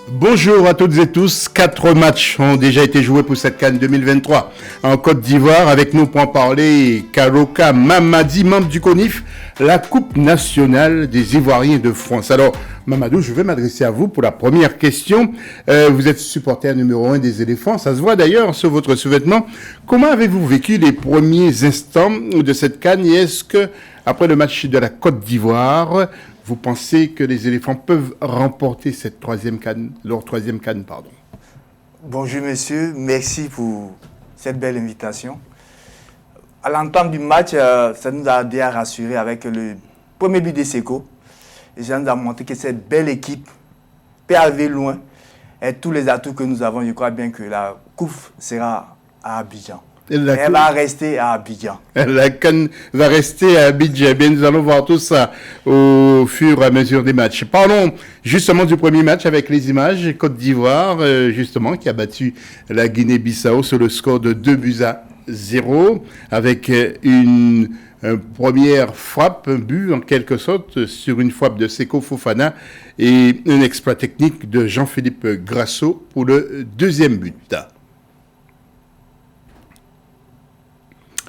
Bonjour à toutes et tous. 4 matchs ont déjà été joués pour cette CAN 2023 en Côte d'Ivoire. Avec nous pour en parler, Karoka Mamadi, membre du CONIF, la Coupe nationale des Ivoiriens de France. Alors, Mamadou, je vais m'adresser à vous pour la première question. Vous êtes supporter numéro 1 des éléphants. Ça se voit d'ailleurs sur votre sous-vêtement. Comment avez-vous vécu les premiers instants de cette CAN et est-ce que, après le match de la Côte d'Ivoire, vous pensez que les éléphants peuvent remporter cette leur troisième CAN, pardon. Bonjour monsieur, merci pour cette belle invitation. À l'entame du match, ça nous a déjà rassuré avec le premier but de Seko. Et ça nous a montré que cette belle équipe peut arriver loin. Et tous les atouts que nous avons, je crois bien que la coupe sera à Abidjan. Elle va rester à Abidjan. La CAN va rester à Abidjan. Bien, nous allons voir tout ça au fur et à mesure des matchs. Parlons justement du premier match avec les images. Côte d'Ivoire, justement, qui a battu la Guinée-Bissau sur le score de 2-0 avec une première frappe, un but en quelque sorte, sur une frappe de Seko Fofana et un exploit technique de Jean-Philippe Grasso pour le deuxième but.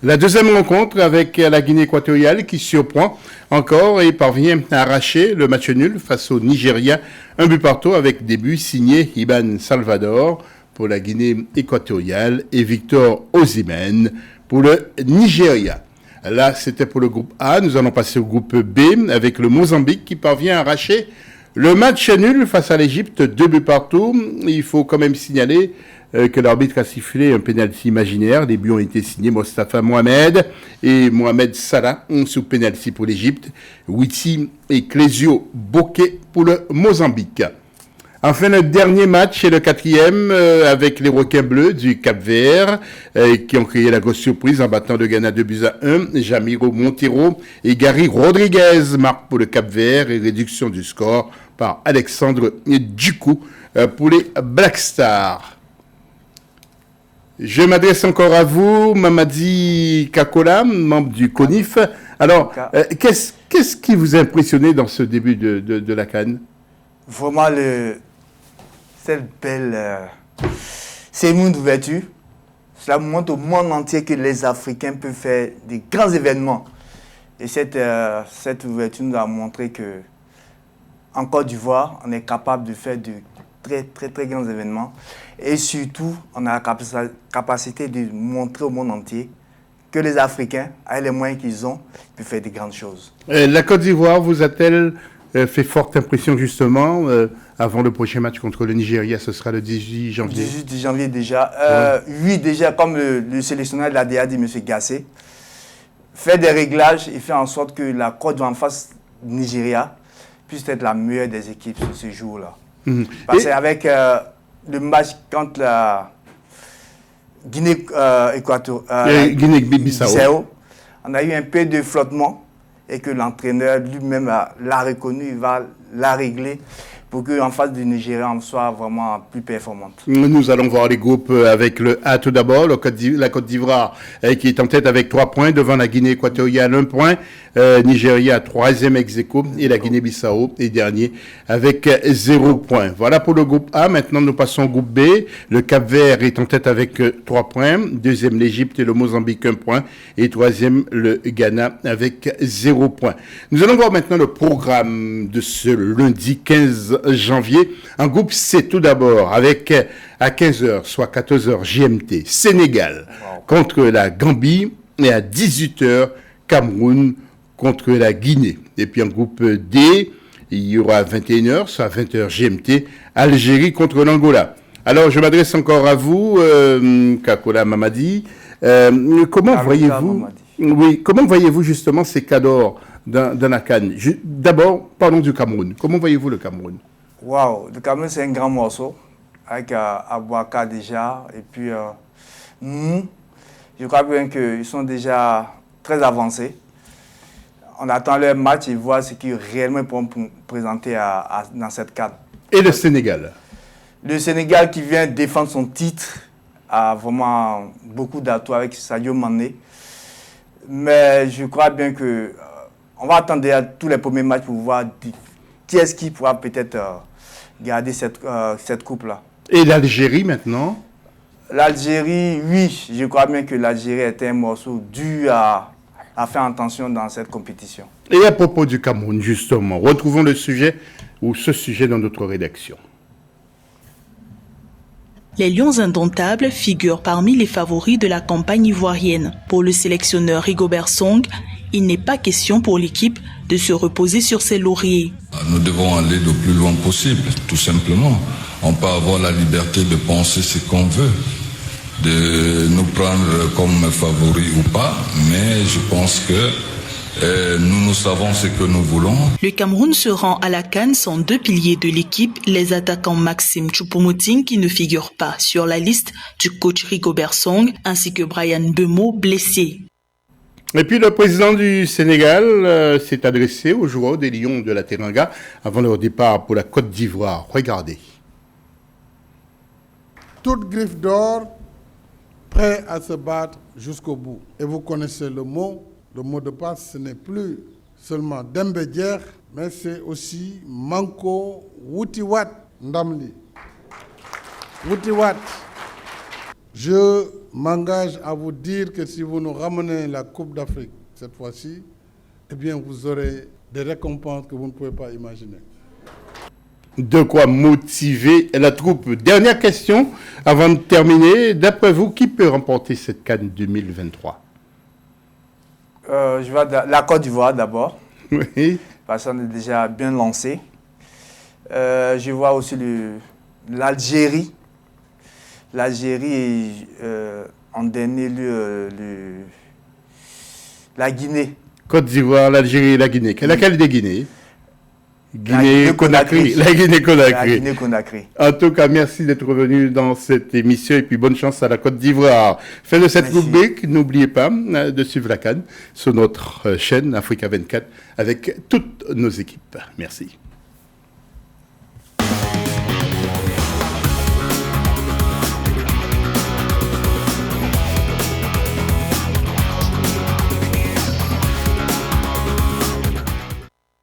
La deuxième rencontre avec la Guinée équatoriale qui surprend encore et parvient à arracher le match nul face au Nigeria. Un but partout avec des buts signés Iban Salvador pour la Guinée équatoriale et Victor Osimhen pour le Nigeria. Là, c'était pour le groupe A. Nous allons passer au groupe B avec le Mozambique qui parvient à arracher le match nul face à l'Égypte. 2 buts partout. Il faut quand même signaler que l'arbitre a sifflé un pénalty imaginaire. Les buts ont été signés Mostafa Mohamed et Mohamed Salah sous pénalty pour l'Égypte. Witi et Clésio Bokeh pour le Mozambique. Enfin, le dernier match est le quatrième avec les requins bleus du Cap-Vert qui ont créé la grosse surprise en battant le Ghana 2-1. Jamiro Montero et Gary Rodriguez marquent pour le Cap-Vert et réduction du score par Alexandre Djikou pour les Black Stars. Je m'adresse encore à vous, Mamadi Kakola, membre du CONIF. Alors, qu'est-ce qui vous a impressionné dans ce début de la CAN? Vraiment, cette belle cérémonie d'ouverture, cela montre au monde entier que les Africains peuvent faire des grands événements. Et cette ouverture nous a montré que en Côte d'Ivoire, on est capable de faire de très grands événements. Et surtout, on a la capacité de montrer au monde entier que les Africains, avec les moyens qu'ils ont, peuvent faire de grandes choses. La Côte d'Ivoire vous a-t-elle fait forte impression justement avant le prochain match contre le Nigeria? Ce sera le 18 janvier. 18 janvier déjà. Oui, déjà, comme le sélectionneur de la DA dit, M. Gassé, fait des réglages et fait en sorte que la Côte d'Ivoire en face du Nigeria puisse être la meilleure des équipes sur ce jour-là. Parce qu'avec le match contre la Guinée-Bissau, on a eu un peu de flottement et que l'entraîneur lui-même l'a reconnu, il va la régler pour qu'en face du Nigeria, on soit vraiment plus performante. Nous allons voir les groupes avec le A tout d'abord, la Côte d'Ivoire qui est en tête avec 3 points, devant la Guinée équatoriale 1 point, Nigeria 3e ex-aequo et la Guinée-Bissau est dernier avec 0 point. Voilà pour le groupe A. Maintenant, nous passons au groupe B. Le Cap-Vert est en tête avec 3 points, 2e l'Égypte et le Mozambique 1 point et 3e le Ghana avec 0 point. Nous allons voir maintenant le programme de ce lundi 15 janvier. En groupe C tout d'abord avec à 15h, soit 14h GMT, Sénégal contre la Gambie et à 18h Cameroun contre la Guinée. Et puis en groupe D, il y aura à 21h, soit 20h GMT, Algérie contre l'Angola. Alors je m'adresse encore à vous, Kakola Mamadi. Comment voyez-vous justement ces cadors dans la CAN? D'abord, parlons du Cameroun. Comment voyez-vous le Cameroun? Waouh, le Cameroun c'est un grand morceau avec Abouaka déjà et puis je crois bien qu'ils sont déjà très avancés. On attend leur match et voir ce qu'ils réellement pourront présenter dans cette CAN. Et le Sénégal? Le Sénégal qui vient défendre son titre a vraiment beaucoup d'atouts avec Sadio Mané. Mais je crois bien que on va attendre tous les premiers matchs pour voir qui est-ce qui pourra peut-être garder cette coupe-là. Et l'Algérie maintenant? L'Algérie, oui, je crois bien que l'Algérie était un morceau dû à faire attention dans cette compétition. Et à propos du Cameroun, justement, retrouvons le sujet ou ce sujet dans notre rédaction. Les Lions indomptables figurent parmi les favoris de la campagne ivoirienne. Pour le sélectionneur Rigobert Song, il n'est pas question pour l'équipe de se reposer sur ses lauriers. Nous devons aller le plus loin possible, tout simplement. On peut avoir la liberté de penser ce qu'on veut, de nous prendre comme favoris ou pas, mais je pense que nous savons ce que nous voulons. Le Cameroun se rend à la CAN sans deux piliers de l'équipe, les attaquants Maxime Choupo-Moting qui ne figurent pas sur la liste du coach Rigobert Song, ainsi que Brian Bemo blessé. Et puis le président du Sénégal s'est adressé aux joueurs des Lions de la Teranga avant leur départ pour la Côte d'Ivoire. Regardez. Toute griffe d'or, prêt à se battre jusqu'au bout. Et vous connaissez le mot de passe, ce n'est plus seulement Dembédière, mais c'est aussi Manko Woutiwat Ndamli. Woutiwat. Je m'engage à vous dire que si vous nous ramenez la Coupe d'Afrique cette fois-ci, eh bien vous aurez des récompenses que vous ne pouvez pas imaginer. De quoi motiver la troupe. Dernière question avant de terminer. D'après vous, qui peut remporter cette CAN 2023? Je vais la Côte d'Ivoire d'abord, Oui. parce qu'on est déjà bien lancé. Je vois aussi l'Algérie. L'Algérie et en dernier lieu la Guinée. Côte d'Ivoire, l'Algérie et la Guinée. Laquelle des Guinées? Guinée-Conakry. La Guinée-Conakry. La Guinée-Conakry. En tout cas, merci d'être revenu dans cette émission et puis bonne chance à la Côte d'Ivoire. Fin de cette rubrique, n'oubliez pas de suivre la CAN sur notre chaîne Africa 24 avec toutes nos équipes. Merci.